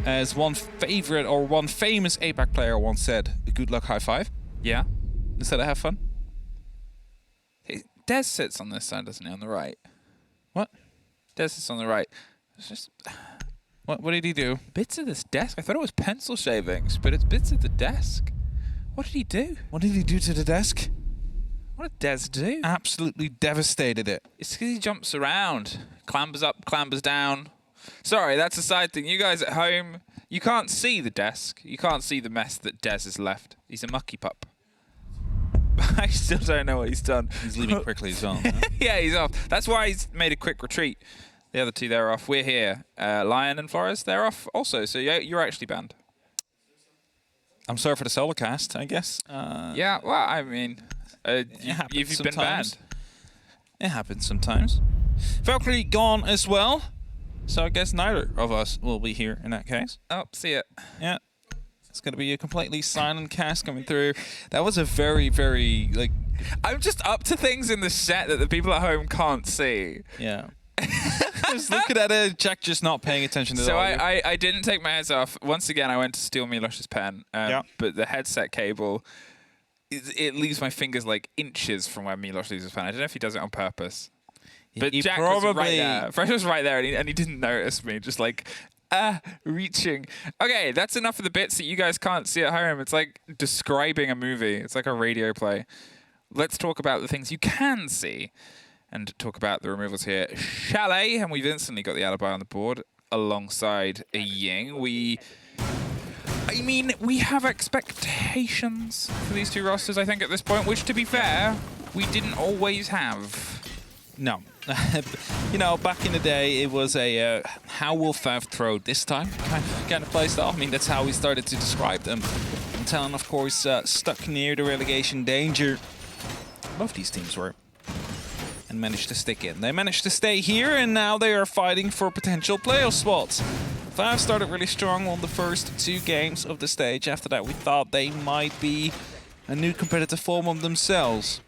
As one favorite or one famous APAC player once said, good luck, high five. Yeah. Instead of have fun. Hey, Des sits on this side, doesn't he, on the right? What? Des sits on the right. It's just What did he do? bits of this desk. I thought it was pencil shavings, but it's bits of the desk. What did he do? What did he do to the desk? What did Des do? Absolutely devastated it. It's because he jumps around. Clambers up, clambers down. Sorry, that's a side thing. You guys at home, you can't see the desk. You can't see the mess that Des has left. He's a mucky pup. I still don't know what he's done. He's leaving quickly as well. Yeah, he's off. That's why he's made a quick retreat. The other two, they're off. We're here. Lion and Flores, they're off also. So you're actually banned. I'm sorry for the solo cast, I guess. Yeah, well, I mean, you've been banned. It happens sometimes. Valkyrie gone as well. So I guess neither of us will be here in that case. Oh, see it. Yeah. It's going to be a completely silent cast coming through. That was a very, very, like... I'm just up to things in the set that the people at home can't see. Yeah. Just looking at it, Jack just not paying attention to the So audio. I didn't take my heads off. Once again, I went to steal Milosh's pen. But the headset cable, it leaves my fingers like inches from where Milosh leaves his pen. I don't know if he does it on purpose. But he Jack probably... was right there. Fresh was right there, and he didn't notice me. Just like, reaching. Okay, that's enough of the bits that you guys can't see at home. It's like describing a movie. It's like a radio play. Let's talk about the things you can see and talk about the removals here. Chalet, and we've instantly got the alibi on the board alongside a Ying. We have expectations for these two rosters, I think, at this point, which, to be fair, we didn't always have. No. You know, back in the day, it was a how will FAV throw this time kind of play style. I mean, that's how we started to describe them. And TALON, of course, stuck near the relegation danger. Both these teams were. And managed to stick in. They managed to stay here, and now they are fighting for potential playoff spots. FAV started really strong on the first two games of the stage. After that, we thought they might be a new competitive form of themselves.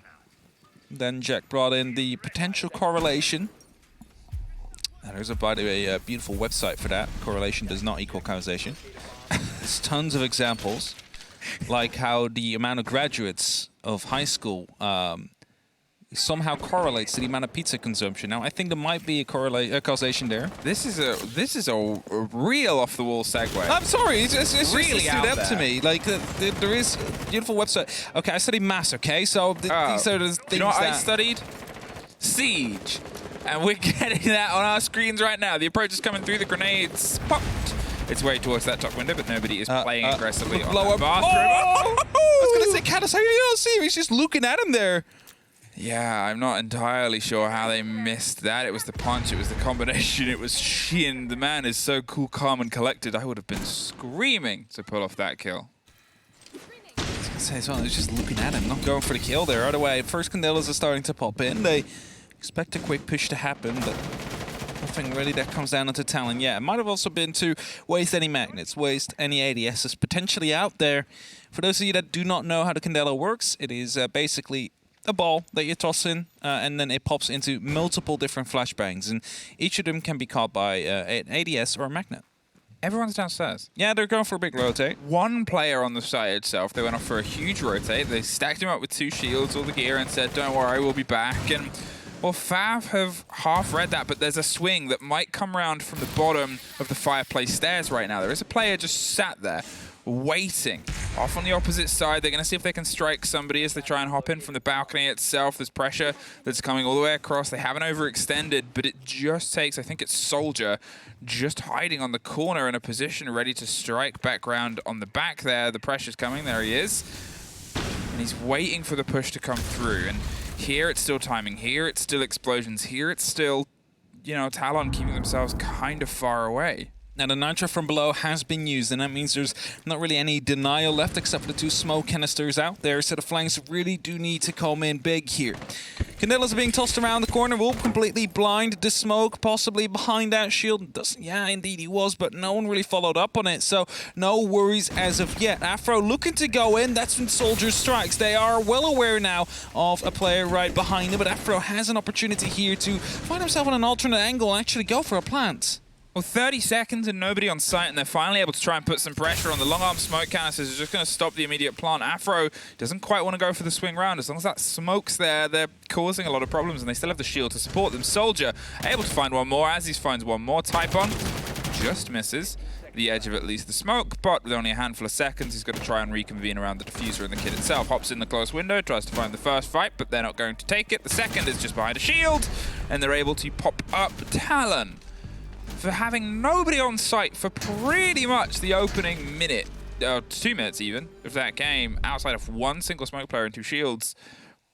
Then Jack brought in the potential correlation. And there's, by the way, a beautiful website for that. Correlation does not equal causation. There's tons of examples, like how the amount of graduates of high school somehow correlates to the amount of pizza consumption. Now, I think there might be a causation there. This is a real off the wall segue. I'm sorry, it's really just stood up to me. Like there is a beautiful website. Okay, I studied maths. Okay, so these are the things you know what that I studied? Siege, and we're getting that on our screens right now. The approach is coming through. The grenades popped. It's way towards that top window, but nobody is playing aggressively on that bathroom. Oh! I was gonna say, Caddis, how do you not see him? He's just looking at him there. Yeah, I'm not entirely sure how they missed that. It was the punch, it was the combination, it was Shin. The man is so cool, calm, and collected. I would have been screaming to pull off that kill. I was gonna say as well, he's just looking at him, not going for the kill there. Either way, first Candelas are starting to pop in. They expect a quick push to happen, but nothing really that comes down into TALON. Yeah, it might have also been to waste any magnets, waste any ADSs potentially out there. For those of you that do not know how the Candela works, it is basically a ball that you toss in, and then it pops into multiple different flashbangs, and each of them can be caught by an ADS or a magnet. Everyone's downstairs. Yeah, they're going for a big rotate. One player on the site itself, they went off for a huge rotate. They stacked him up with 2 shields, all the gear, and said, don't worry, we'll be back. And well, FAV have half read that, but there's a swing that might come around from the bottom of the fireplace stairs right now. There is a player just sat there, waiting. Off on the opposite side, they're going to see if they can strike somebody as they try and hop in from the balcony itself. There's pressure that's coming all the way across. They haven't overextended, but it just takes, I think it's Soldier, just hiding on the corner in a position ready to strike background on the back there. The pressure's coming. There he is. And he's waiting for the push to come through. And here it's still timing. Here it's still explosions. Here it's still, you know, TALON keeping themselves kind of far away. Now, the nitro from below has been used, and that means there's not really any denial left except for the 2 smoke canisters out there, so the flanks really do need to come in big here. Candelas are being tossed around the corner, will completely blind the smoke, possibly behind that shield. Yeah, indeed he was, but no one really followed up on it, so no worries as of yet. Afro looking to go in, that's when Soldier strikes. They are well aware now of a player right behind him, but Afro has an opportunity here to find himself on an alternate angle and actually go for a plant. Well, 30 seconds and nobody on site, and they're finally able to try and put some pressure on the long-arm smoke canisters. Is just going to stop the immediate plant. Afro doesn't quite want to go for the swing round. As long as that smoke's there, they're causing a lot of problems, and they still have the shield to support them. Soldier able to find one more. As he finds one more, Typon just misses the edge of at least the smoke, but with only a handful of seconds, he's going to try and reconvene around the diffuser and the kid itself. Hops in the close window, tries to find the first fight, but they're not going to take it. The second is just behind a shield, and they're able to pop up Talon for having nobody on site for pretty much the opening minute, 2 minutes even, of that game, outside of one single smoke player and 2 shields.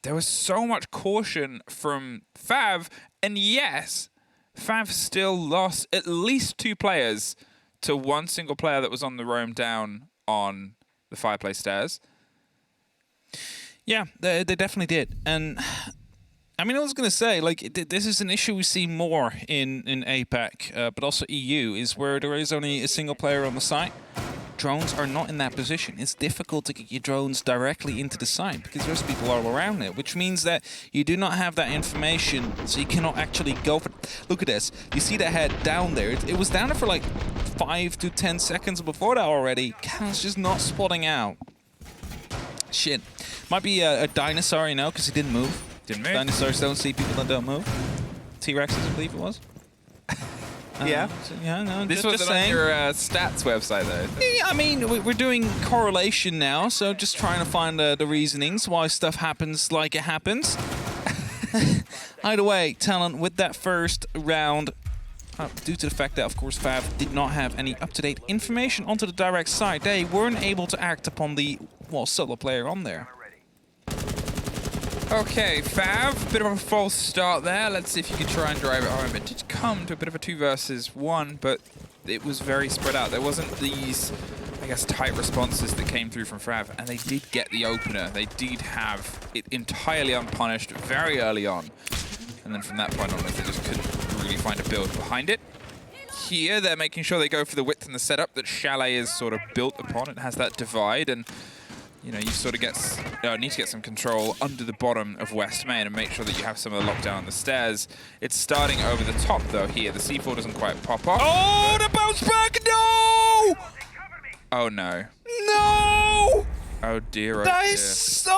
There was so much caution from FAV, and yes, FAV still lost at least 2 players to one single player that was on the roam down on the fireplace stairs. Yeah, they definitely did. And I mean, I was going to say, like, this is an issue we see more in APAC, but also EU, is where there is only a single player on the site. Drones are not in that position. It's difficult to get your drones directly into the site because there's people all around it, which means that you do not have that information, so you cannot actually go for... Look at this. You see that head down there. It was down there for like 5 to 10 seconds before that already. Cal's just not spotting out. Shit. Might be a dinosaur, you know, because he didn't move. Didn't move. Dinosaurs don't see people that don't move. T-Rexes, I believe it was. Yeah. Yeah, no, This just wasn't on saying. your stats website, though. Yeah, I mean, we're doing correlation now, so just trying to find the reasonings why stuff happens like it happens. Either way, Talon with that first round, due to the fact that, of course, FAV did not have any up-to-date information onto the direct side, they weren't able to act upon the, well, solo player on there. Okay, FAV, bit of a false start there. Let's see if you can try and drive it home. It did come to a bit of a 2 versus 1, but it was very spread out. There wasn't these, I guess, tight responses that came through from FAV, and they did get the opener. They did have it entirely unpunished very early on. And then from that point onwards, they just couldn't really find a build behind it. Here, they're making sure they go for the width and the setup that Chalet is sort of built upon. It has that divide, and you know, you sort of need to get some control under the bottom of West Main and make sure that you have some of the lockdown on the stairs. It's starting over the top, though, here. The C4 doesn't quite pop off. Oh, the bounce back! No! Oh, no. No! Oh, dear, oh, That dear. is so...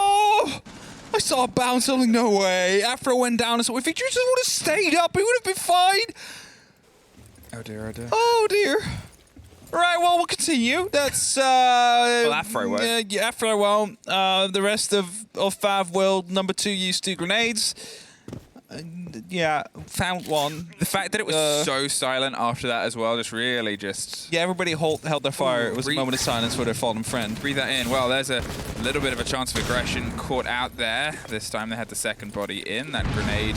I saw a bounce, I'm like, no way. Afro went down, and so if he just would have stayed up, he would have been fine. Oh, dear, oh, dear. Oh, dear. Right, well, we'll continue. That's, Well, Afro won't. Yeah, Afro won't. The rest of FAV will. Number 2 used 2 grenades. Yeah, found one. The fact that it was so silent after that as well, just really just... Yeah, everybody held their fire. It was a breathe. moment of silence for their fallen friend. Breathe that in. Well, there's a little bit of a chance of aggression caught out there. This time they had the second body in. That grenade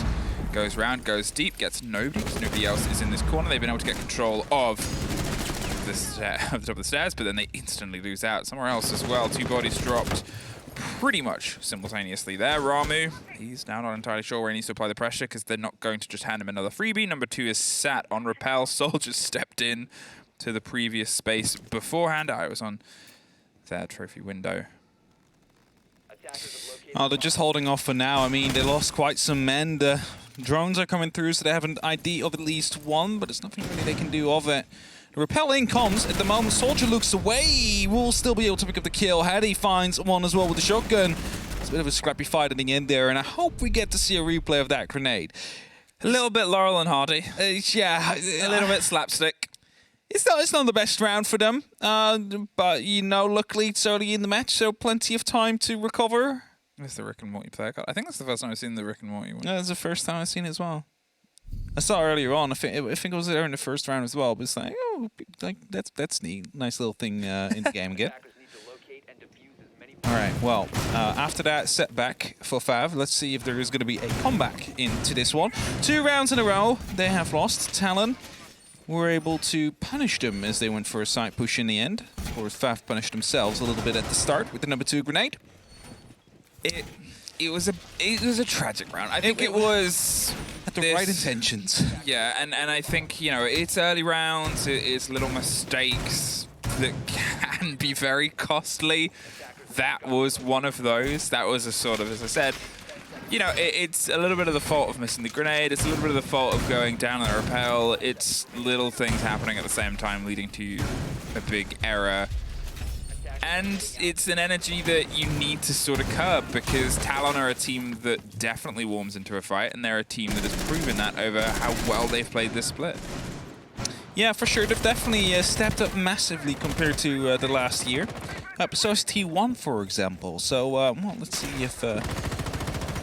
goes round, goes deep, gets nobody because nobody else is in this corner. They've been able to get control of the top of the stairs, but then they instantly lose out. Somewhere else as well, 2 bodies dropped pretty much simultaneously there. Ramu, he's now not entirely sure where he needs to apply the pressure because they're not going to just hand him another freebie. Number 2 is sat on rappel. Soldier stepped in to the previous space beforehand. I was on their trophy window. Oh, they're just holding off for now. I mean, they lost quite some men. The drones are coming through, so they have an ID of at least 1, but there's nothing really they can do of it. The rappel in comes at the moment. Soldier looks away. Will still be able to pick up the kill. Hattie finds one as well with the shotgun. It's a bit of a scrappy fight at the end there, and I hope we get to see a replay of that grenade. A little bit Laurel and Hardy. Yeah, A little bit slapstick. It's not the best round for them, but you know, luckily it's early in the match, so plenty of time to recover. That's the Rick and Morty player card. I think that's the first time I've seen the Rick and Morty one. Yeah, that's the first time I've seen it as well. I saw it earlier on. I think it was there in the first round as well. But it's like, oh, like that's neat, nice little thing in the game again. All right. Well, after that setback for FAV, let's see if there is going to be a comeback into this one. 2 rounds in a row they have lost. Talon were able to punish them as they went for a side push in the end. Of course, FAV punished themselves a little bit at the start with the number 2 grenade. It was a tragic round. I think it was Had the right intentions. Yeah, and I think, you know, it's early rounds, it's little mistakes that can be very costly. That was one of those. That was a sort of, as I said, You know, it's a little bit of the fault of missing the grenade. It's a little bit of the fault of going down on the rappel. It's little things happening at the same time leading to a big error. And it's an energy that you need to sort of curb because Talon are a team that definitely warms into a fight, and they're a team that has proven that over how well they've played this split. Yeah, for sure. They've definitely stepped up massively compared to the last year. So is T1, for example. So, well, let's see if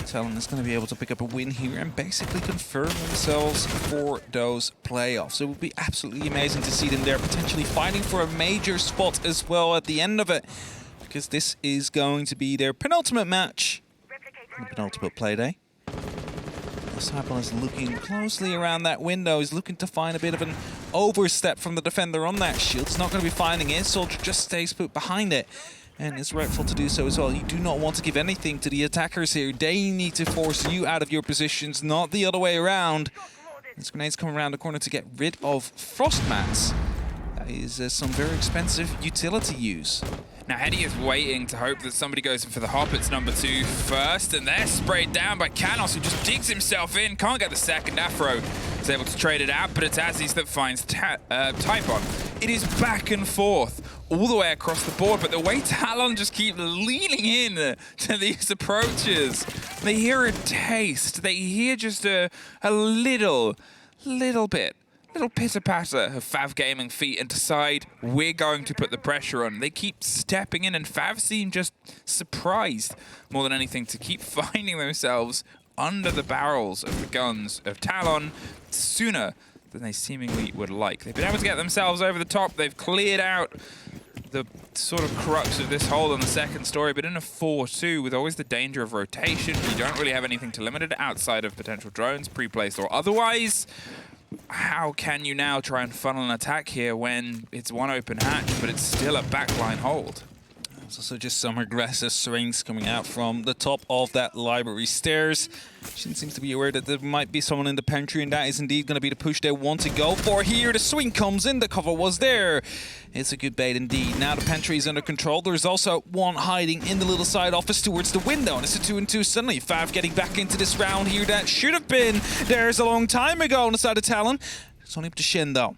Talon is going to be able to pick up a win here and basically confirm themselves for those playoffs. It would be absolutely amazing to see them there, potentially fighting for a major spot as well at the end of it, because this is going to be their penultimate match, the penultimate Playday. Disciple is looking closely around that window. He's looking to find a bit of an overstep from the defender on that shield. He's not going to be finding it. Soldier just stays put behind it, and it's rightful to do so as well. You do not want to give anything to the attackers here. They need to force you out of your positions, not the other way around. This grenade's coming around the corner to get rid of frost mats. That is some very expensive utility use. Now Hetty is waiting to hope that somebody goes in for the hop. It's number 2 first, and they're sprayed down by Canos, who just digs himself in. Can't get the second. Afro is able to trade it out, but it's Aziz that finds Typhon. It is back and forth all the way across the board, but the way Talon just keep leaning in to these approaches, they hear a taste. They hear just a little bit. Little pitter-patter of FAV Gaming feet and decide we're going to put the pressure on. They keep stepping in, and FAV seem just surprised more than anything to keep finding themselves under the barrels of the guns of Talon sooner than they seemingly would like. They've been able to get themselves over the top. They've cleared out the sort of crux of this hole on the second story, but in a 4-2 with always the danger of rotation, you don't really have anything to limit it outside of potential drones, pre-placed or otherwise. How can you now try and funnel an attack here when it's one open hatch, but it's still a backline hold? There's also just some aggressive swings coming out from the top of that library stairs. Shin seems to be aware that there might be someone in the pantry, and that is indeed going to be the push they want to go for here. The swing comes in, the cover was there. It's a good bait indeed. Now the pantry is under control. There's also one hiding in the little side office towards the window, and it's a 2-2 suddenly. FAV getting back into this round here. That should have been theirs a long time ago on the side of Talon. It's only up to Shin though.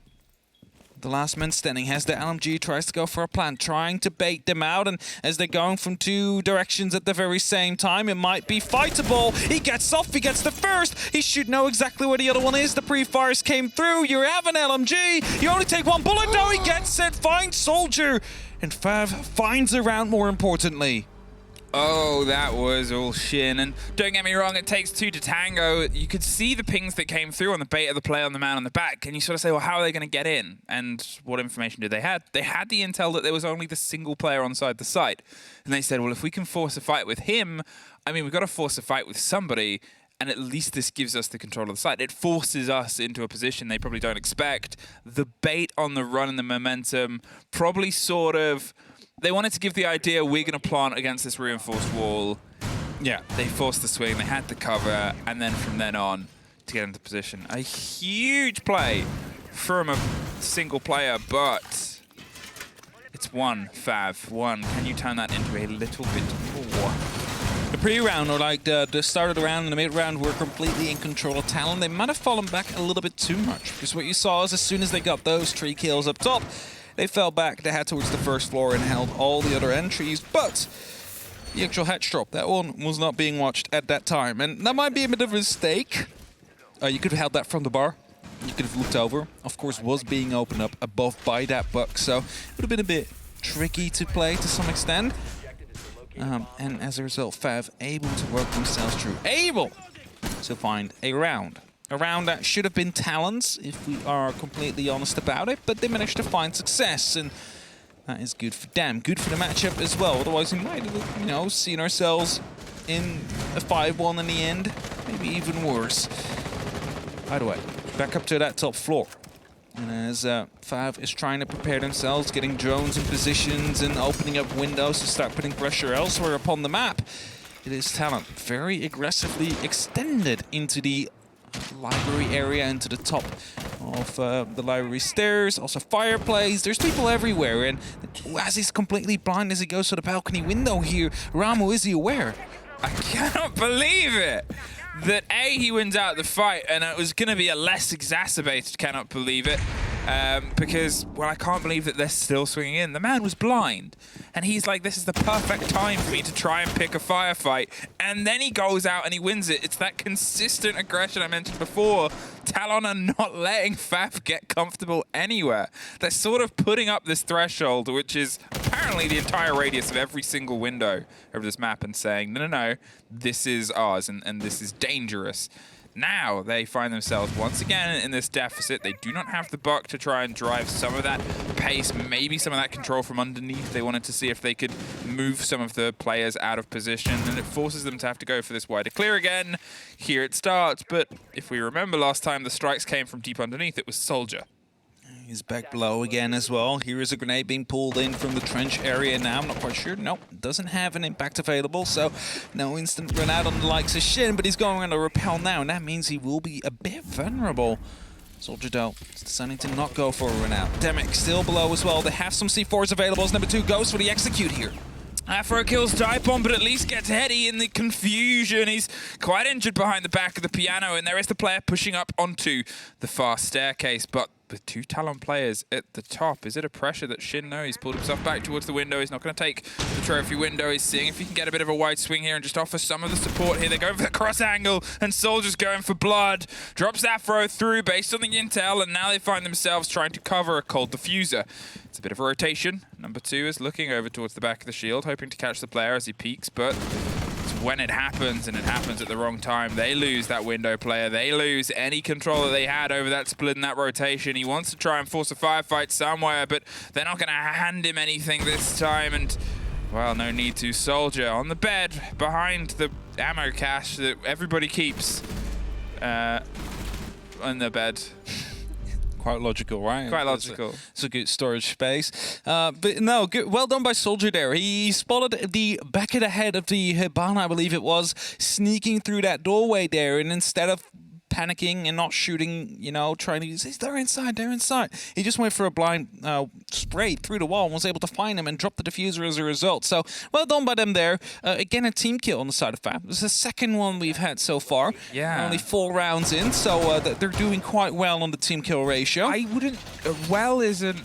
The last man standing has the LMG, tries to go for a plant, trying to bait them out, and as they're going from 2 directions at the very same time, it might be fightable. He gets off, he gets the first, he should know exactly where the other one is. The pre-fires came through, you have an LMG, you only take 1 bullet though, he gets it, finds Soldier, and FAV finds a round more importantly. Oh, that was all Shin. And don't get me wrong, it takes 2 to tango. You could see the pings that came through on the bait of the play on the man on the back. And you sort of say, well, how are they going to get in? And what information did they have? They had the intel that there was only the single player on the site. And they said, well, if we can force a fight with him, I mean, we've got to force a fight with somebody. And at least this gives us the control of the site. It forces us into a position they probably don't expect. The bait on the run and the momentum probably sort of... They wanted to give the idea we're going to plant against this reinforced wall. Yeah, they forced the swing, they had the cover, and then from then on to get into position. A huge play from a single player, but it's 1 FAV, 1. Can you turn that into a little bit more? The pre-round, or like the start of the round and the mid-round, were completely in control of Talon. They might have fallen back a little bit too much, because what you saw is as soon as they got those 3 kills up top, they fell back, they had towards the first floor and held all the other entries, but the actual hatch drop, that one was not being watched at that time, and that might be a bit of a mistake. You could have held that from the bar, you could have looked over, of course was being opened up above by that buck, so it would have been a bit tricky to play to some extent. And as a result, FAV able to work themselves through, able to find a round. A round that should have been Talon's, if we are completely honest about it, but they managed to find success, and that is good for them. Good for the matchup as well, otherwise we might have, you know, seen ourselves in a 5-1 in the end, maybe even worse. Either way, back up to that top floor. And as FAV is trying to prepare themselves, getting drones in positions and opening up windows to start putting pressure elsewhere upon the map, it is Talon very aggressively extended into the library area, into the top of the library stairs, also fireplace. There's people everywhere, and as he's completely blind as he goes to the balcony window here, Ramu, is he aware? I cannot believe it. That A, he wins out the fight, and it was going to be a less exacerbated cannot believe it. Because, well, I can't believe that they're still swinging in. The man was blind. And he's like, this is the perfect time for me to try and pick a firefight. And then he goes out and he wins it. It's that consistent aggression I mentioned before. Talon are not letting FAV get comfortable anywhere. They're sort of putting up this threshold, which is apparently the entire radius of every single window over this map, and saying, no, no, no, this is ours and this is dangerous. Now they find themselves once again in this deficit. They do not have the buck to try and drive some of that pace, maybe some of that control from underneath. They wanted to see if they could move some of the players out of position, and it forces them to have to go for this wider clear again. Here it starts, but if we remember last time the strikes came from deep underneath, it was Soldier. He's back below again as well. Here is a grenade being pulled in from the trench area now. I'm not quite sure. Nope, doesn't have an impact available, so no instant run out on the likes of Shin, but he's going on a repel now, and that means he will be a bit vulnerable. Soldier, though, is deciding to not go for a run out. Demic still below as well. They have some C4s available as number 2 goes for the execute here. Afro kills Dipon, but at least gets Hetty in the confusion. He's quite injured behind the back of the piano, and there is the player pushing up onto the far staircase, but with 2 Talon players at the top, is it a pressure that Shin knows? He's pulled himself back towards the window. He's not going to take the trophy window. He's seeing if he can get a bit of a wide swing here and just offer some of the support here. They're going for the cross angle, and Soldier's going for blood. Drops Afro through based on the intel, and now they find themselves trying to cover a cold diffuser. It's a bit of a rotation. Number 2 is looking over towards the back of the shield, hoping to catch the player as he peeks, but when it happens, and it happens at the wrong time, they lose that window player. They lose any control that they had over that split and that rotation. He wants to try and force a firefight somewhere, but they're not going to hand him anything this time. And, well, no need to. Soldier on the bed behind the ammo cache that everybody keeps on the bed. Quite logical, right? Quite logical. It's a good storage space. But no, good, well done by Soldier there. He spotted the back of the head of the Hibana, I believe it was, sneaking through that doorway there, and instead of panicking and not shooting, you know, trying to use, they're inside, they're inside. He just went for a blind spray through the wall and was able to find him and drop the diffuser as a result. So, well done by them there. Again, a team kill on the side of FAV. This is the second one we've had so far. Yeah. Only 4 rounds in, so they're doing quite well on the team kill ratio. I wouldn't... well isn't...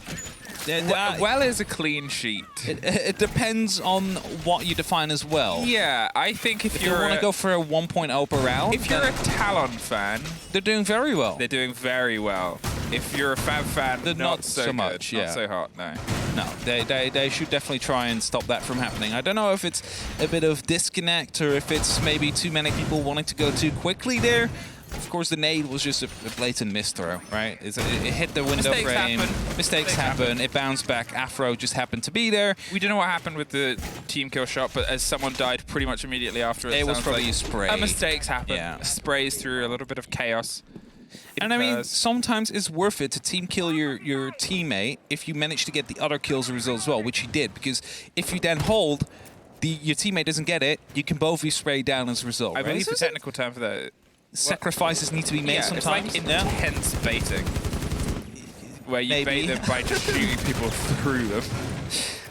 well is a clean sheet. It depends on what you define as well. Yeah, I think if you want to go for a 1.0 per round, if you're a Talon fan, they're doing very well. They're doing very well. If you're a FAV fan, they're not so much. Not so hot. No. No, they should definitely try and stop that from happening. I don't know if it's a bit of disconnect or if it's maybe too many people wanting to go too quickly there. Of course, the nade was just a blatant misthrow, right? It hit the window frame. Mistakes happen. It bounced back. Afro just happened to be there. We don't know what happened with the team kill shot, but as someone died pretty much immediately after it, was probably a spray. Mistakes happen. Yeah. Sprays through a little bit of chaos. And I mean, sometimes it's worth it to team kill your teammate if you manage to get the other kills as a result as well, which you did, because if you then hold, your teammate doesn't get it, you can both be sprayed down as a result. I believe the technical term for that. Sacrifices need to be made sometimes. It's like intense baiting, where you bait them by just shooting people through them.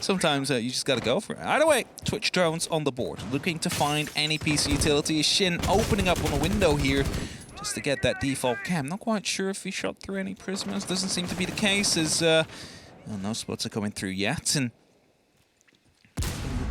Sometimes you just got to go for it. Either way, Twitch drones on the board, looking to find any PC utility. Shin opening up on a window here just to get that default cam. Not quite sure if he shot through any prismas. Doesn't seem to be the case, as no spots are coming through yet. And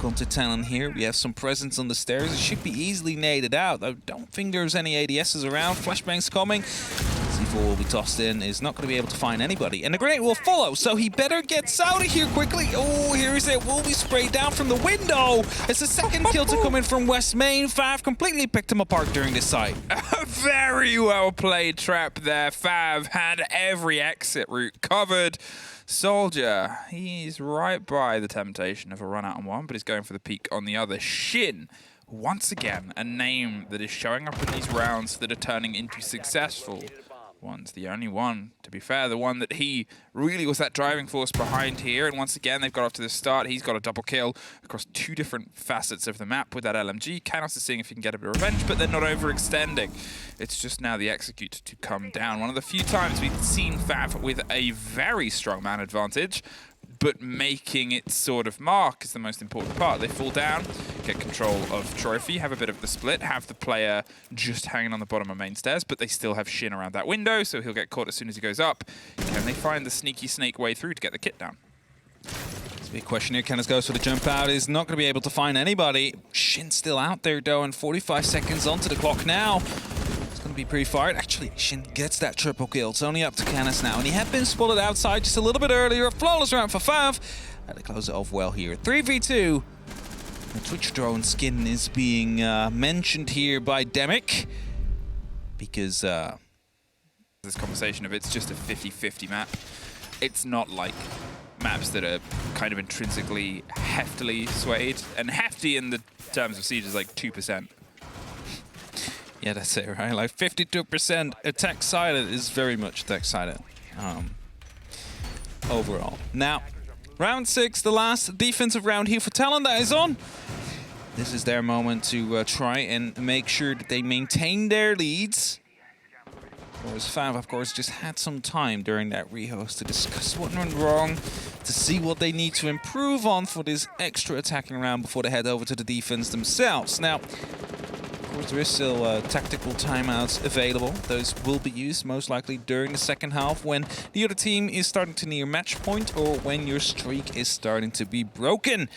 onto Talon here. We have some presence on the stairs. It should be easily naded out. I don't think there's any ADSs around. Flashbang's coming. C4 will be tossed in. Is not going to be able to find anybody. And the grenade will follow, so he better get out of here quickly. Oh, here is it. Will be sprayed down from the window. It's the second kill to come in from West Main. FAV completely picked him apart during this site. A very well played trap there. FAV had every exit route covered. Soldier, he's right by the temptation of a run out on one, but he's going for the peak on the other. Shin, once again, a name that is showing up in these rounds that are turning into successful ones. The only one, to be fair, the one that he really was that driving force behind here. And once again, they've got off to the start. He's got a double kill across 2 different facets of the map with that LMG. Kanos is seeing if he can get a bit of revenge, but they're not overextending. It's just now the execute to come down. One of the few times we've seen FAV with a very strong man advantage. but making its sort of mark is the most important part. They fall down, get control of Trophy, have a bit of the split, have the player just hanging on the bottom of main stairs, but they still have Shin around that window, so he'll get caught as soon as he goes up. Can they find the sneaky snake way through to get the kit down? Big question here. Kenneth goes for the jump out. Is not going to be able to find anybody. Shin's still out there, though, and 45 seconds onto the clock now. It's going to be pre-fired. Actually, Shin gets that triple kill. It's only up to Kenneth now, and he had been spotted outside just a little bit earlier. A flawless round for FAV. And they close it off well here. 3v2. The Twitch drone skin is being mentioned here by Demic because this conversation of it's just a 50-50 map. It's not like maps that are kind of intrinsically heftily swayed, and hefty in the terms of Siege is like 2%. Yeah, that's it, right? Like 52% attack-sided is very much attack-sided overall. Now, round 6, the last defensive round here for Talon that is on. This is their moment to try and make sure that they maintain their leads. Whereas FAV, of course, just had some time during that rehost to discuss what went wrong, to see what they need to improve on for this extra attacking round before they head over to the defense themselves. Now, of course, there is still tactical timeouts available. Those will be used most likely during the second half when the other team is starting to near match point or when your streak is starting to be broken.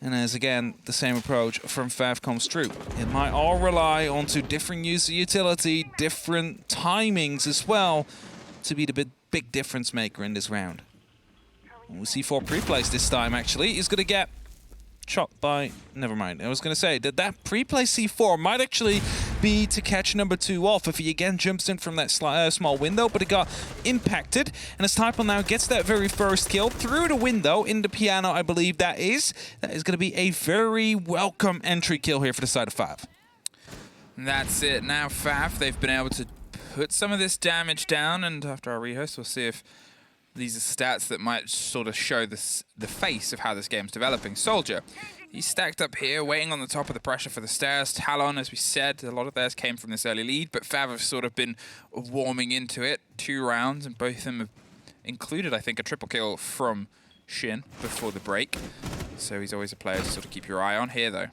And as again, the same approach from FAV comes true. It might all rely on different use of utility, different timings as well, to be the big difference maker in this round. And we see 4 pre-plays this time, actually. He's going to get shot by... Never mind. I was going to say that pre-play C4 might actually be to catch number 2 off if he again jumps in from that small window, but it got impacted. And as TALON now gets that very first kill through the window in the piano, I believe that is going to be a very welcome entry kill here for the side of FAV. And that's it. Now FAV, they've been able to put some of this damage down, and after our rehost, we'll see if these are stats that might sort of show the face of how this game's developing. Soldier, he's stacked up here, waiting on the top of the pressure for the stairs. Talon, as we said, a lot of theirs came from this early lead, but FAV have sort of been warming into it. 2 rounds, and both of them have included, I think, a triple kill from Shin before the break. So he's always a player to sort of keep your eye on. Here, though,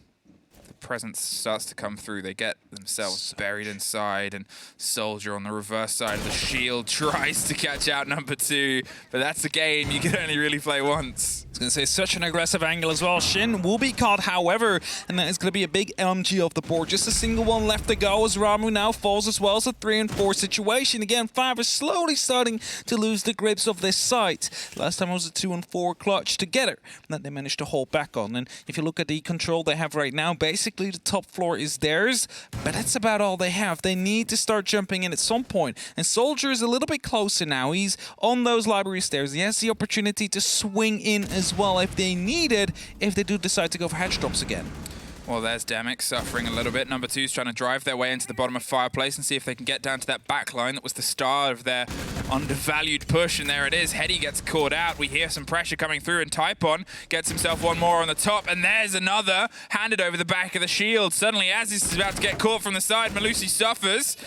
the presence starts to come through. They get themselves buried inside, and Soldier on the reverse side of the shield tries to catch out number 2, but that's a game you can only really play once. I was going to say, such an aggressive angle as well. Shin will be caught, however, and that is going to be a big LMG off the board. Just a single one left to go as Ramu now falls as well. It's a 3 and 4 situation. Again, FAV is slowly starting to lose the grips of this site. Last time it was a 2 and 4 clutch together that they managed to hold back on. And if you look at the control they have right now, basically the top floor is theirs, but that's about all they have. They need to start jumping in at some point. And Soldier is a little bit closer now. He's on those library stairs. He has the opportunity to swing in as well if they need it, if they do decide to go for hatch drops again. Well, there's Demic suffering a little bit. Number 2's trying to drive their way into the bottom of Fireplace and see if they can get down to that back line that was the start of their undervalued push, and there it is. Heady gets caught out. We hear some pressure coming through, and Typon gets himself one more on the top, and there's another handed over the back of the shield. Suddenly, as he's about to get caught from the side, Malusi suffers,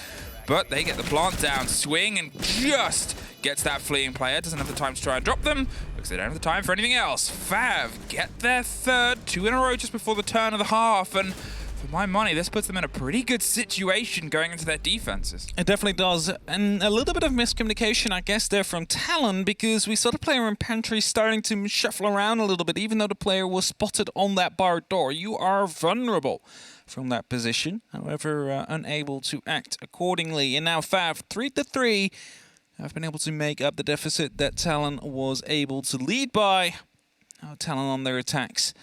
but they get the plant down. Swing and just gets that fleeing player. Doesn't have the time to try and drop them because they don't have the time for anything else. FAV get their 3rd, 2 in a row just before the turn of the half, and for my money, this puts them in a pretty good situation going into their defenses. It definitely does, and a little bit of miscommunication, I guess, there from Talon, because we saw the player in pantry starting to shuffle around a little bit, even though the player was spotted on that barred door. You are vulnerable from that position, however, unable to act accordingly. And now FAV, 3-3, have been able to make up the deficit that Talon was able to lead by. Now Talon on their attacks.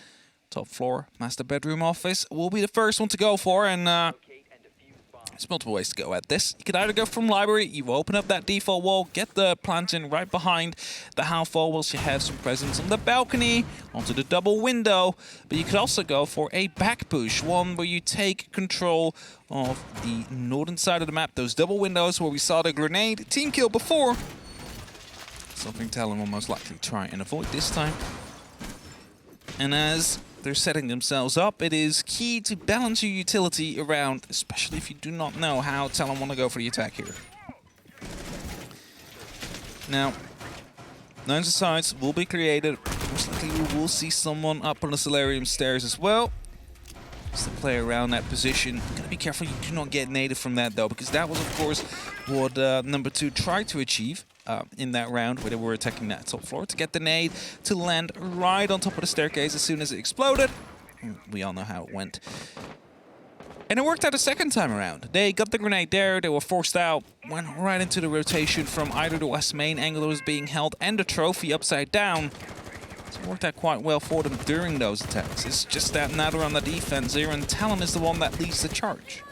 Top floor, master bedroom office will be the first one to go for, and there's multiple ways to go at this. You could either go from library, you open up that default wall, get the plant in right behind the half wall whilst you have some presence on the balcony, onto the double window, but you could also go for a back push, one where you take control of the northern side of the map, those double windows where we saw the grenade team kill before. Something Talon will most likely try and avoid this time. And as they're setting themselves up, it is key to balance your utility around, especially if you do not know how Talon want to go for the attack here. Now, 9 sides will be created. Most likely we will see someone up on the Solarium stairs as well. Just to play around that position. Gotta be careful you do not get naded from that though, because that was of course what number 2 tried to achieve in that round where they were attacking that top floor, to get the nade to land right on top of the staircase as soon as it exploded. We all know how it went. And it worked out a second time around. They got the grenade there, they were forced out, went right into the rotation from either the west main angle that was being held and the trophy upside down. So it worked out quite well for them during those attacks. It's just that now they're on the defense here, and Talon is the one that leads the charge.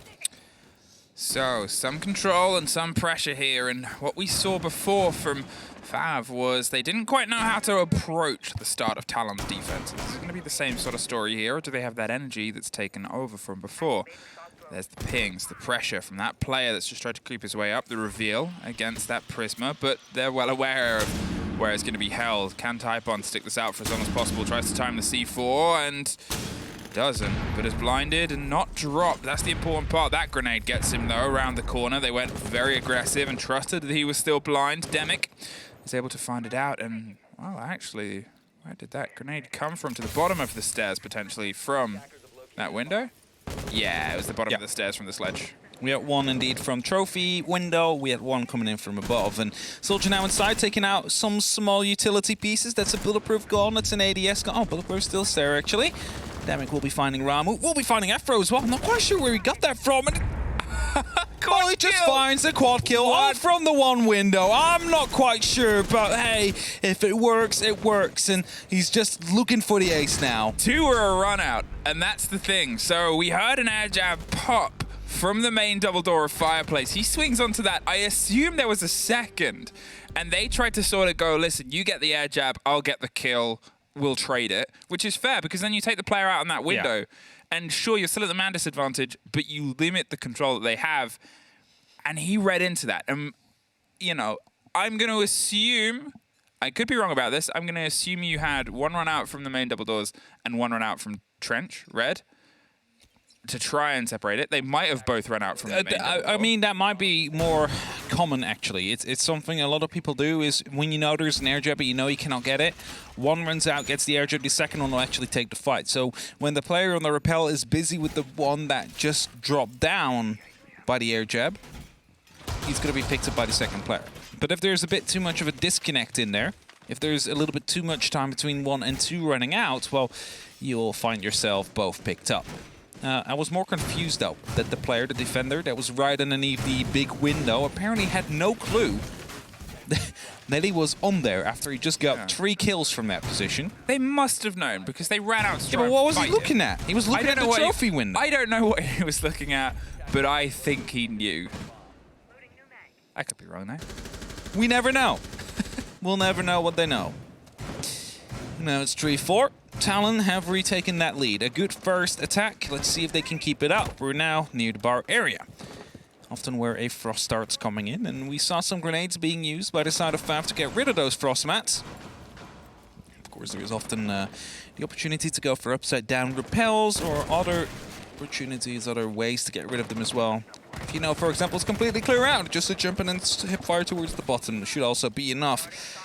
So, some control and some pressure here, and what we saw before from FAV was they didn't quite know how to approach the start of Talon's defense. Is it going to be the same sort of story here, or do they have that energy that's taken over from before? There's the pings, the pressure from that player that's just tried to creep his way up, the reveal against that Prisma, but they're well aware of where it's going to be held. Can Typon stick this out for as long as possible? Tries to time the C4 and doesn't, but is blinded and not dropped. That's the important part. That grenade gets him though around the corner. They went very aggressive and trusted that he was still blind. Demic is able to find it out, and well, actually, where did that grenade come from? To the bottom of the stairs, potentially from that window? Yeah, it was the bottom of the stairs from the sledge. We had one indeed from trophy window, we had one coming in from above, and Soldier now inside taking out some small utility pieces. That's a bulletproof gun, that's an ADS gun. Oh, bulletproof still there actually. Demic will be finding Ramu, we'll be finding Afro as well. I'm not quite sure where he got that from. Oh, he just finds the quad kill all from the one window. I'm not quite sure, but hey, if it works, it works. And he's just looking for the ace now. 2 were a run out, and that's the thing. So we heard an air jab pop from the main double door of Fireplace. He swings onto that. I assume there was a second, and they tried to sort of go, listen, you get the air jab, I'll get the kill, we'll trade it, which is fair because then you take the player out on that window. Yeah. And sure, you're still at the man disadvantage, but you limit the control that they have. And he read into that. And, you know, I'm going to assume, I could be wrong about this, I'm going to assume you had 1 run out from the main double doors and 1 run out from Trench, red, to try and separate it. They might have both run out from the main double door. I mean, that might be more common, actually. It's something a lot of people do, is when you know there's an air jab, but you know you cannot get it, 1 runs out, gets the air jab, the second one will actually take the fight. So when the player on the rappel is busy with the one that just dropped down by the air jab, he's going to be picked up by the second player. But if there's a bit too much of a disconnect in there, if there's a little bit too much time between 1 and 2 running out, well, you'll find yourself both picked up. I was more confused, though, that the player, the defender, that was right underneath the big window apparently had no clue that he was on there after he just got 3 kills from that position. They must have known because they ran out. Yeah, but what was he looking at? He was looking at the trophy window. I don't know what he was looking at, but I think he knew. I could be wrong there. We never know. We'll never know what they know. Now it's 3-4. Talon have retaken that lead. A good first attack. Let's see if they can keep it up. We're now near the bar area. Often where a frost starts coming in, and we saw some grenades being used by the side of FAV to get rid of those frost mats. Of course, there is often the opportunity to go for upside down repels or other opportunities, other ways to get rid of them as well. If you know, for example, it's completely clear out, just to jump in and hip fire towards the bottom should also be enough.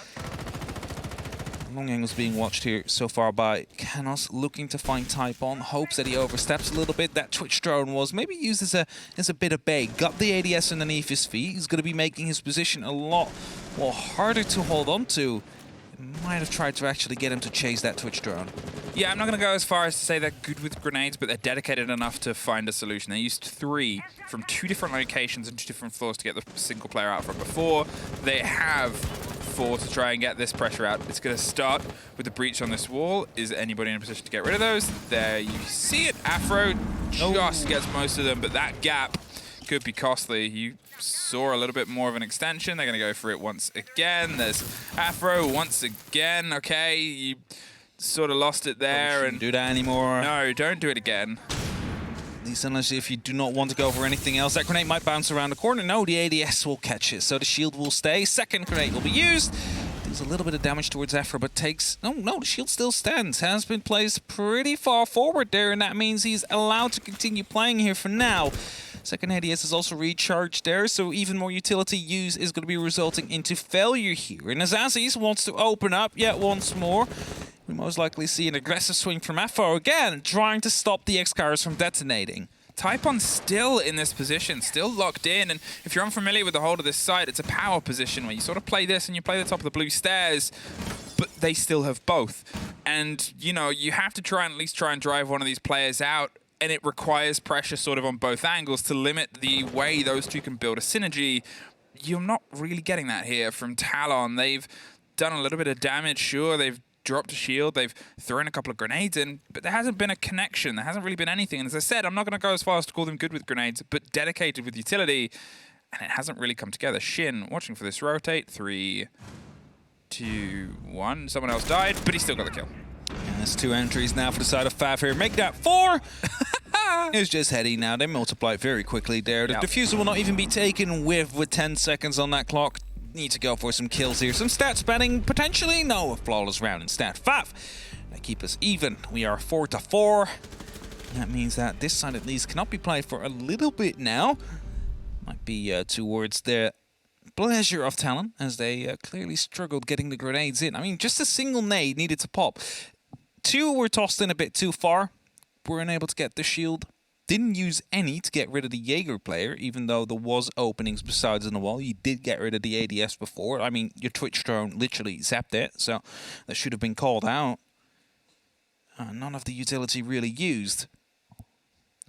Long angles being watched here so far by Canos, looking to find Typon. Hopes that he oversteps a little bit. That Twitch drone was maybe used as a bit of bait. Got the ADS underneath his feet. He's going to be making his position a lot more harder to hold on to. Might have tried to actually get him to chase that Twitch drone. Yeah, I'm not going to go as far as to say they're good with grenades, but they're dedicated enough to find a solution. They used 3 from 2 different locations and 2 different floors to get the single player out from before. They have 4 to try and get this pressure out. It's going to start with the breach on this wall. Is anybody in a position to get rid of those? There you see it. Afro just gets most of them, but that gap could be costly. You saw a little bit more of an extension. They're going to go for it once again. There's Afro once again. Okay, you sort of lost it there. And do that anymore. No, don't do it again. At least unless if you do not want to go for anything else. That grenade might bounce around the corner. No, the ADS will catch it, so the shield will stay. Second grenade will be used. Does a little bit of damage towards Afro, but takes... No, the shield still stands. Has been placed pretty far forward there, and that means he's allowed to continue playing here for now. Second ADS is also recharged there, so even more utility use is going to be resulting into failure here. And as Aziz's wants to open up yet once more, we most likely see an aggressive swing from FO again, trying to stop the X-Cars from detonating. Typon still in this position, still locked in, and if you're unfamiliar with the hold of this site, it's a power position where you sort of play this and you play the top of the blue stairs, but they still have both. And, you know, you have to try and at least try and drive one of these players out, and it requires pressure sort of on both angles to limit the way those two can build a synergy. You're not really getting that here from Talon. They've done a little bit of damage, sure, they've dropped a shield, they've thrown a couple of grenades in, but there hasn't been a connection, there hasn't really been anything. And as I said, I'm not going to go as far as to call them good with grenades, but dedicated with utility, and it hasn't really come together. Shin watching for this rotate. 3, 2, 1. Someone else died, but he still got the kill. And there's 2 entries now for the side of FAV here. Make that 4! It's just heady now. They multiply very quickly there. The diffuser will not even be taken with 10 seconds on that clock. Need to go for some kills here. Some stat spanning, potentially. No, a flawless round instead. FAV, they keep us even. We are 4-4. That means that this side at least cannot be played for a little bit now. Might be towards the pleasure of Talon, as they clearly struggled getting the grenades in. I mean, just a single nade needed to pop. 2 were tossed in a bit too far. Were unable to get the shield. Didn't use any to get rid of the Jaeger player, even though there was openings besides in the wall. You did get rid of the ADS before. I mean, your Twitch drone literally zapped it, so that should have been called out. None of the utility really used.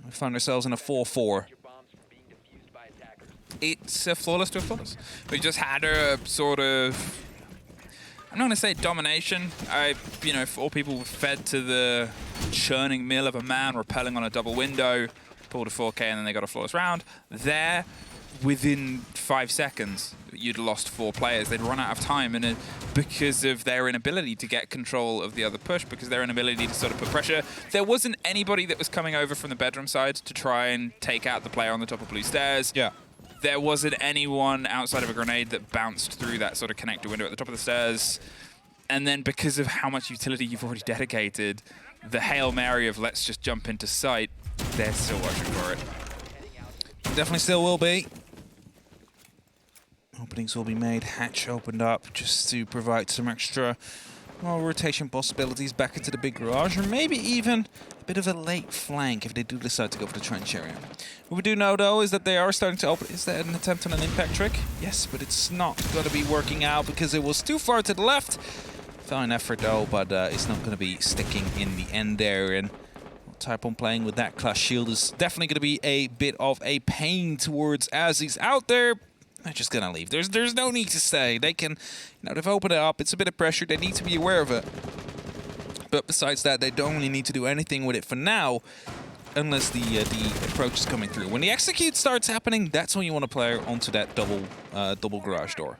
We found ourselves in a 4-4. It's a flawless to a flawless. We just had a sort of, I'm not going to say domination. You know, 4 people were fed to the churning mill of a man rappelling on a double window, pulled a 4K, and then they got a flawless round. There, within 5 seconds, you'd lost 4 players. They'd run out of time, and because of their inability to get control of the other push, because their inability to sort of put pressure, there wasn't anybody that was coming over from the bedroom side to try and take out the player on the top of blue stairs. Yeah. There wasn't anyone outside of a grenade that bounced through that sort of connector window at the top of the stairs. And then because of how much utility you've already dedicated, the Hail Mary of let's just jump into sight, they're still watching for it. Definitely still will be. Openings will be made. Hatch opened up just to provide some extra rotation possibilities back into the big garage, or maybe even a bit of a late flank if they do decide to go for the trench area. What we do know, though, is that they are starting to open. Is that an attempt on an impact trick? Yes, but it's not going to be working out because it was too far to the left. Fine effort, though, but it's not going to be sticking in the end there. And Typon playing with that class shield is definitely going to be a bit of a pain towards as he's out there. They're just going to leave. There's no need to stay. They can, you know, they've opened it up. It's a bit of pressure. They need to be aware of it. But besides that, they don't really need to do anything with it for now, unless the approach is coming through. When the execute starts happening, that's when you want to play onto that double garage door.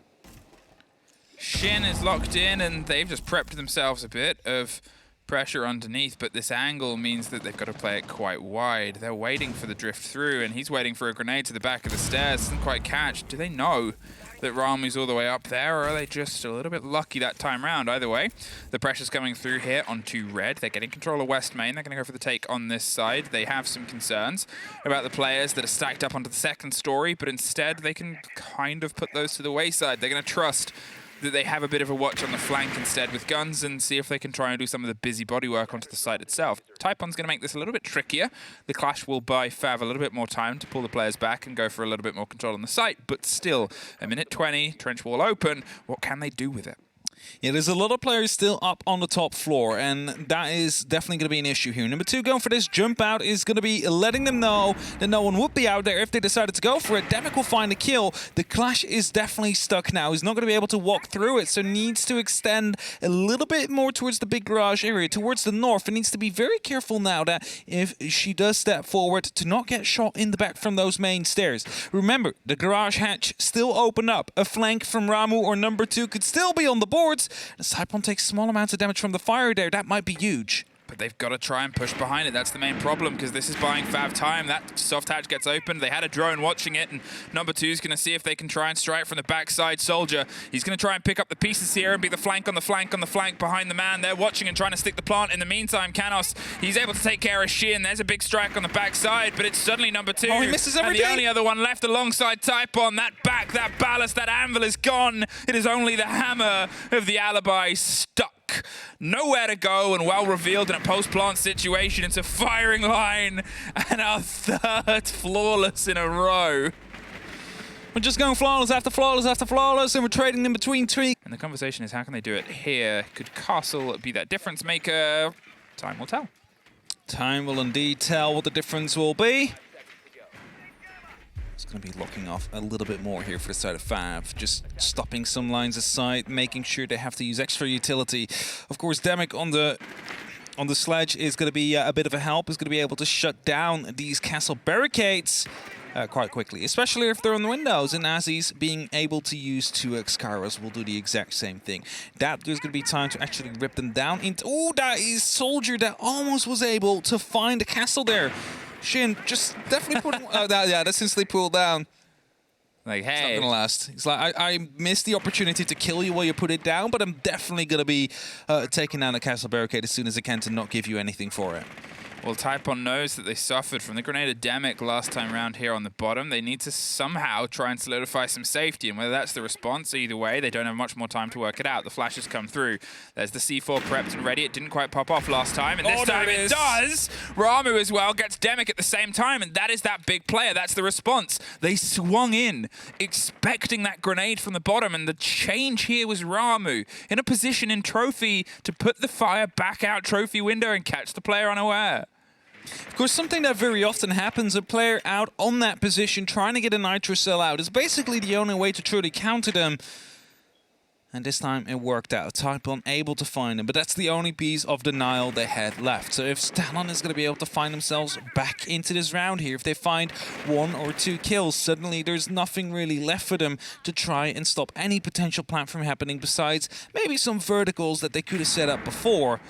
Shin is locked in, and they've just prepped themselves a bit of pressure underneath, but this angle means that they've got to play it quite wide. They're waiting for the drift through, and he's waiting for a grenade to the back of the stairs. Doesn't quite catch. Do they know that Ramu's all the way up there, or are they just a little bit lucky that time round? Either way, the pressure's coming through here onto red. They're getting control of West Main. They're going to go for the take on this side. They have some concerns about the players that are stacked up onto the second story, but instead they can kind of put those to the wayside. They're going to trust that they have a bit of a watch on the flank instead with guns and see if they can try and do some of the busy body work onto the site itself. Typon's going to make this a little bit trickier. The clash will buy FAV a little bit more time to pull the players back and go for a little bit more control on the site, but still, a minute 20, trench wall open. What can they do with it? Yeah, there's a lot of players still up on the top floor, and that is definitely going to be an issue here. Number 2 going for this jump out is going to be letting them know that no one would be out there if they decided to go for it. Demic will find a kill. The clash is definitely stuck now. He's not going to be able to walk through it, so needs to extend a little bit more towards the big garage area, towards the north. And needs to be very careful now that if she does step forward to not get shot in the back from those main stairs. Remember, the garage hatch still open up. A flank from Ramu or number 2 could still be on the board. As Typon takes small amounts of damage from the fire there, that might be huge. But they've got to try and push behind it. That's the main problem, because this is buying FAV time. That soft hatch gets opened. They had a drone watching it, and number 2 is going to see if they can try and strike from the backside. Soldier, he's going to try and pick up the pieces here and be the flank on the flank on the flank behind the man. They're watching and trying to stick the plant. In the meantime, Canos, he's able to take care of Shin. There's a big strike on the backside, but it's suddenly number 2. Oh, he misses everything. And the only other one left alongside Typon. That back, that ballast, that anvil is gone. It is only the hammer of the alibi stuck. Nowhere to go, and well revealed in a post-plant situation. It's a firing line and our 3rd flawless in a row. We're just going flawless after flawless after flawless, and we're trading in between 3. And the conversation is, how can they do it here? Could Castle be that difference maker? Time will tell. Time will indeed tell what the difference will be. It's going to be locking off a little bit more here for the side of FAV. Just stopping some lines aside, making sure they have to use extra utility. Of course, Demic on the sledge is going to be a bit of a help. Is going to be able to shut down these castle barricades quite quickly, especially if they're on the windows. And Azzy's being able to use 2 Xcaras will do the exact same thing. That there's going to be time to actually rip them down. Oh, that is Soldier that almost was able to find a castle there. Shin just definitely put that's instantly pulled down. Like, hey. It's not gonna last. He's like, I missed the opportunity to kill you while you put it down, but I'm definitely gonna be taking down the castle barricade as soon as I can to not give you anything for it. Well, Typon knows that they suffered from the grenade Demic last time around here on the bottom. They need to somehow try and solidify some safety, and whether that's the response, either way, they don't have much more time to work it out. The flashes come through. There's the C4 prepped and ready. It didn't quite pop off last time, and this time it does! Ramu as well gets Demic at the same time, and that is that big player. That's the response. They swung in, expecting that grenade from the bottom, and the change here was Ramu in a position in Trophy to put the fire back out Trophy window and catch the player unaware. Of course, something that very often happens, a player out on that position trying to get a nitro cell out is basically the only way to truly counter them. And this time it worked out. Typon able to find him, but that's the only piece of denial they had left. So if TALON is going to be able to find themselves back into this round here, if they find 1 or 2 kills, suddenly there's nothing really left for them to try and stop any potential plant from happening besides maybe some verticals that they could have set up before.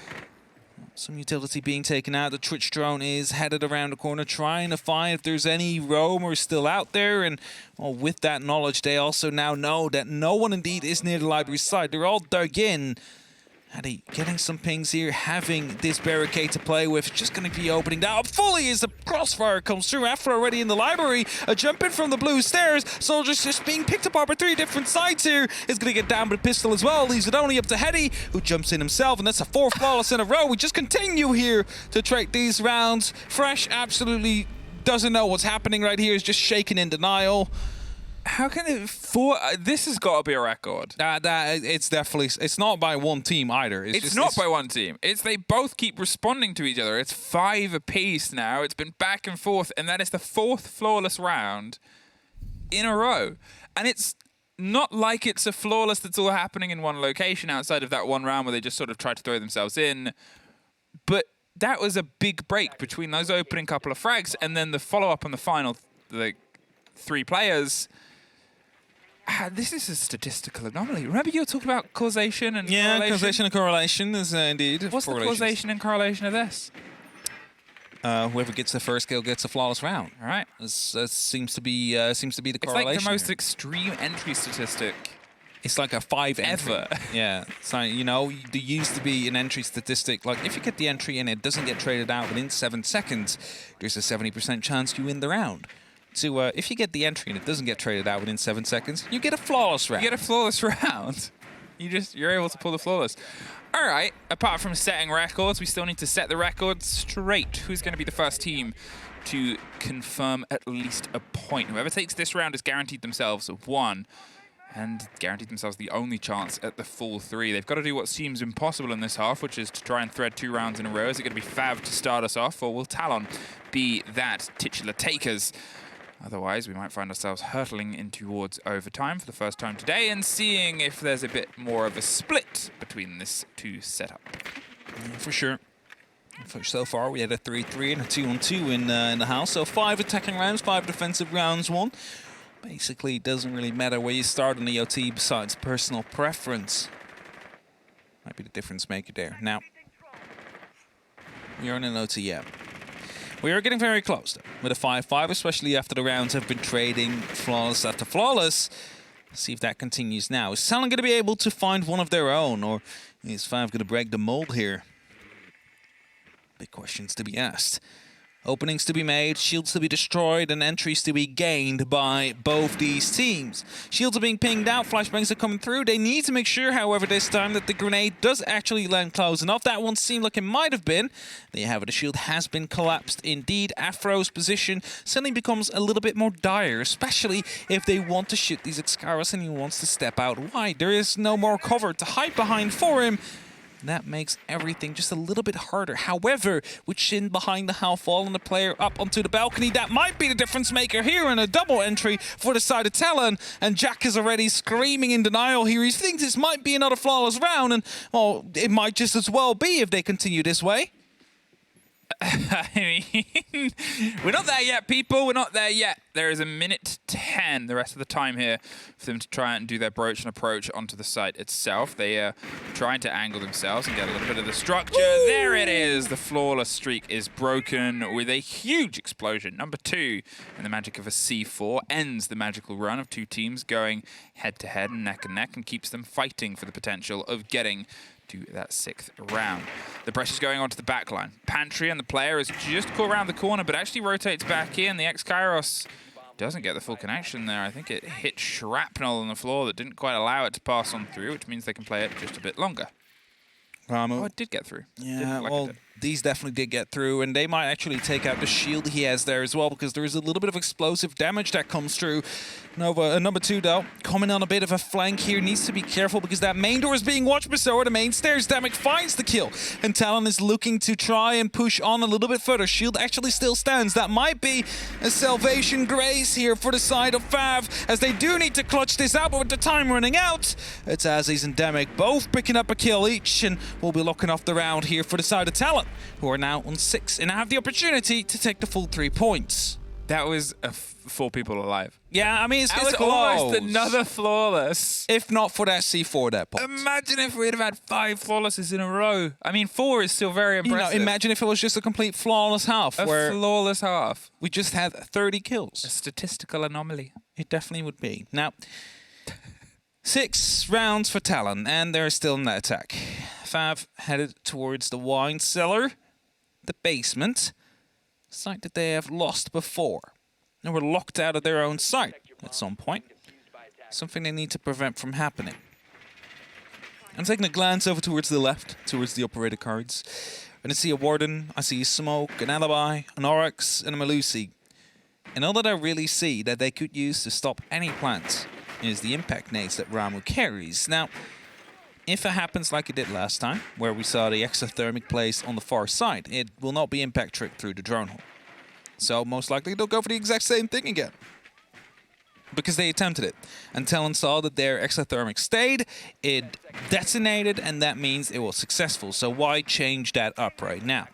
Some utility being taken out. The Twitch drone is headed around the corner trying to find if there's any roamers still out there. And well, with that knowledge, they also now know that no one indeed is near the library side. They're all dug in. Addy getting some pings here, having this barricade to play with. Just going to be opening that up fully as the crossfire comes through. After already in the library, a jump in from the blue stairs. Soldiers just being picked apart by 3 different sides here. Is going to get down with a pistol as well. Leaves it only up to Hetty, who jumps in himself, and that's a 4th flawless in a row. We just continue here to trade these rounds. Fresh absolutely doesn't know what's happening right here. Is just shaking in denial. How can it... this has got to be a record. It's definitely... It's not by one team either. It's not by one team. It's they both keep responding to each other. It's 5 apiece now. It's been back and forth, and that is the 4th flawless round in a row. And it's not like it's a flawless that's all happening in one location outside of that one round where they just sort of tried to throw themselves in. But that was a big break between those opening couple of frags and then the follow-up on the final 3 players. This is a statistical anomaly. Remember you were talking about causation and correlation? Yeah, causation and correlation is indeed. What's the causation and correlation of this? Whoever gets the first kill gets a flawless round. All right. That seems to be the correlation. It's like the most extreme entry statistic. It's like a 5 entry. Ever. Yeah. So, you know, there used to be an entry statistic. Like, if you get the entry and it doesn't get traded out within 7 seconds, there's a 70% chance you win the round. So, if you get the entry and it doesn't get traded out within 7 seconds, you get a flawless round. You get a flawless round. You're able to pull the flawless. All right. Apart from setting records, we still need to set the record straight. Who's going to be the first team to confirm at least a point? Whoever takes this round has guaranteed themselves 1. And guaranteed themselves the only chance at the full 3. They've got to do what seems impossible in this half, which is to try and thread 2 rounds in a row. Is it going to be FAV to start us off, or will TALON be that titular takers? Otherwise, we might find ourselves hurtling in towards overtime for the first time today and seeing if there's a bit more of a split between this 2 setup. Yeah, for sure. So far, we had a 3-3 and a 2-on-2 in the house. So 5 attacking rounds, 5 defensive rounds, 1. Basically, it doesn't really matter where you start on the OT besides personal preference. Might be the difference maker there. Now, We are in an OTM. We are getting very close, though, with a 5-5, especially after the rounds have been trading flawless after flawless. See if that continues now. Is Talon going to be able to find one of their own, or is FAV going to break the mold here? Big questions to be asked. Openings to be made, shields to be destroyed, and entries to be gained by both these teams. Shields are being pinged out, flashbangs are coming through. They need to make sure, however, this time that the grenade does actually land close enough. That one seemed like it might have been. There you have it, the shield has been collapsed indeed. Afro's position suddenly becomes a little bit more dire, especially if they want to shoot these Excaros and he wants to step out wide. There is no more cover to hide behind for him. That makes everything just a little bit harder. However, with Shin behind the half wall and the player up onto the balcony, that might be the difference maker here in a double entry for the side of Talon. And Jack is already screaming in denial here. He thinks this might be another flawless round, and well, it might just as well be if they continue this way. I mean, we're not there yet, people. We're not there yet. There is a minute 10 the rest of the time here for them to try and do their broach and approach onto the site itself. They are trying to angle themselves and get a little bit of the structure. Ooh. There it is. The flawless streak is broken with a huge explosion. Number 2, and the magic of a C4 ends the magical run of two teams going head-to-head and neck and keeps them fighting for the potential of getting to that 6th round. The pressure's going onto the back line. Pantry and the player is just caught around the corner, but actually rotates back in. The X-Kairos doesn't get the full connection there. I think it hit shrapnel on the floor that didn't quite allow it to pass on through, which means they can play it just a bit longer. Oh, it did get through. Yeah, well, these definitely did get through, and they might actually take out the shield he has there as well, because there is a little bit of explosive damage that comes through. Nova, number 2, though, coming on a bit of a flank here, needs to be careful because that main door is being watched by the main stairs. Damek finds the kill, and Talon is looking to try and push on a little bit further. Shield actually still stands. That might be a salvation grace here for the side of FAV, as they do need to clutch this out, but with the time running out, it's Aziz and Damek both picking up a kill each, and we'll be locking off the round here for the side of Talon, who are now on 6 and have the opportunity to take the full 3 points. That was 4 people alive. Yeah, I mean, it's almost another flawless. If not for that C4 that point. Imagine if we'd have had 5 flawlesses in a row. I mean, 4 is still very impressive. You know, imagine if it was just a complete flawless half. A flawless half. We just had 30 kills. A statistical anomaly. It definitely would be. Now, 6 rounds for Talon, and they're still in that attack. FAV headed towards the wine cellar, the basement, site that they have lost before. They were locked out of their own site at some point. Something they need to prevent from happening. I'm taking a glance over towards the left, towards the operator cards. And I see a Warden, I see a Smoke, an Alibi, an Oryx, and a Melusi. And all that I really see that they could use to stop any plant is the impact nades that Ramu carries. Now, if it happens like it did last time, where we saw the exothermic place on the far side, it will not be impact tricked through the drone hole. So most likely they'll go for the exact same thing again, because they attempted it. And Talon saw that their exothermic stayed, it detonated, and that means it was successful. So why change that up right now?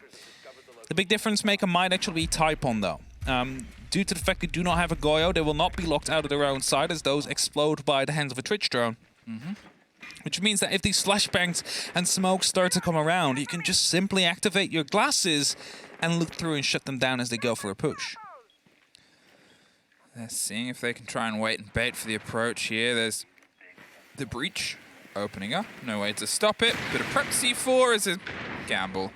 The big difference maker might actually be Typon, though. Due to the fact they do not have a Goyo, they will not be locked out of their own side as those explode by the hands of a Twitch drone. Which means that if these flashbangs and smoke start to come around, you can just simply activate your glasses and look through and shut them down as they go for a push. They're seeing if they can try and wait and bait for the approach here. There's the breach opening up. No way to stop it. Bit of prep C4 is a gamble.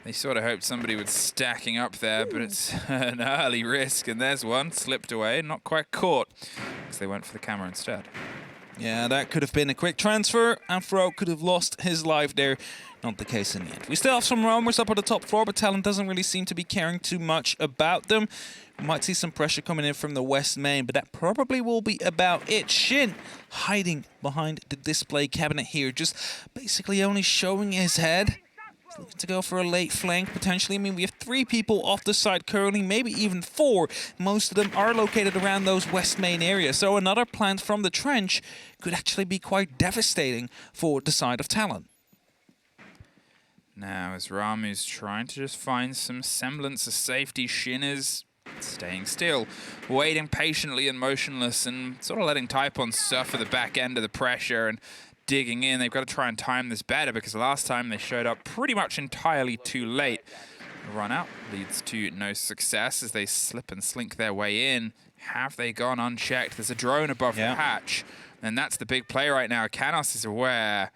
They sort of hoped somebody was stacking up there, but it's an early risk. And there's one, slipped away, not quite caught, because they went for the camera instead. Yeah, that could have been a quick transfer. Afro could have lost his life there. Not the case in the end. We still have some roamers up on the top floor, but Talon doesn't really seem to be caring too much about them. We might see some pressure coming in from the west main, but that probably will be about it. Shin hiding behind the display cabinet here, just basically only showing his head. He's looking to go for a late flank, potentially. I mean, we have 3 people off the side currently, maybe even 4. Most of them are located around those west main areas, so another plant from the trench could actually be quite devastating for the side of Talon. Now, as Ramu's trying to just find some semblance of safety, Shin is staying still, waiting patiently and motionless, and sort of letting Typon suffer the back end of the pressure and digging in. They've got to try and time this better, because last time they showed up pretty much entirely too late. Run out leads to no success as they slip and slink their way in. Have they gone unchecked? There's a drone above the hatch, and that's the big play right now. Canos is aware,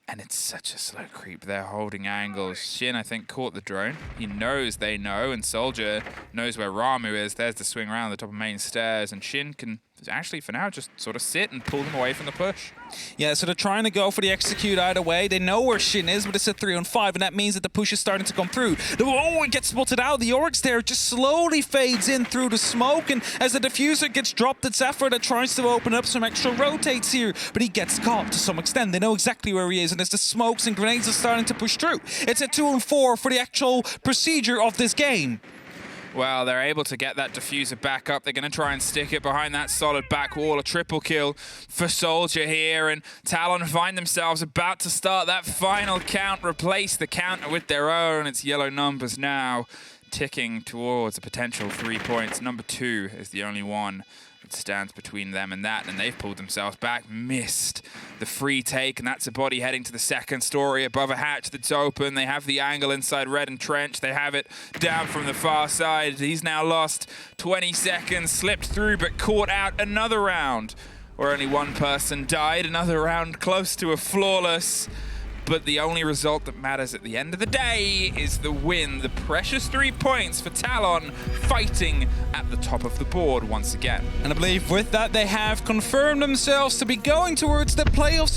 and it's such a slow creep. They're holding angles. Shin, I think, caught the drone. He knows they know, and Soldier knows where Ramu is. There's the swing around the top of main stairs, and Shin can actually, for now, just sort of sit and pull them away from the push. Yeah, so they're trying to go for the execute either way. They know where Shin is, but it's a 3-on-5, and that means that the push is starting to come through. Oh, it gets spotted out. The Oryx there just slowly fades in through the smoke, and as the diffuser gets dropped, it's Zephyr that tries to open up some extra rotates here, but he gets caught to some extent. They know exactly where he is, and as the smokes and grenades are starting to push through, it's a 2-on-4 for the actual procedure of this game. Well, they're able to get that diffuser back up. They're going to try and stick it behind that solid back wall. A triple kill for Soldier here, and Talon find themselves about to start that final count, replace the counter with their own. It's yellow numbers now, ticking towards a potential 3 points. Number 2 is the only one that stands between them and that, and they've pulled themselves back, missed the free take, and that's a body heading to the second story above a hatch that's open. They have the angle inside Red and Trench. They have it down from the far side. He's now lost 20 seconds, slipped through, but caught out. Another round where only one person died, another round close to a flawless. But the only result that matters at the end of the day is the win. The precious 3 points for Talon, fighting at the top of the board once again. And I believe with that, they have confirmed themselves to be going towards the playoffs.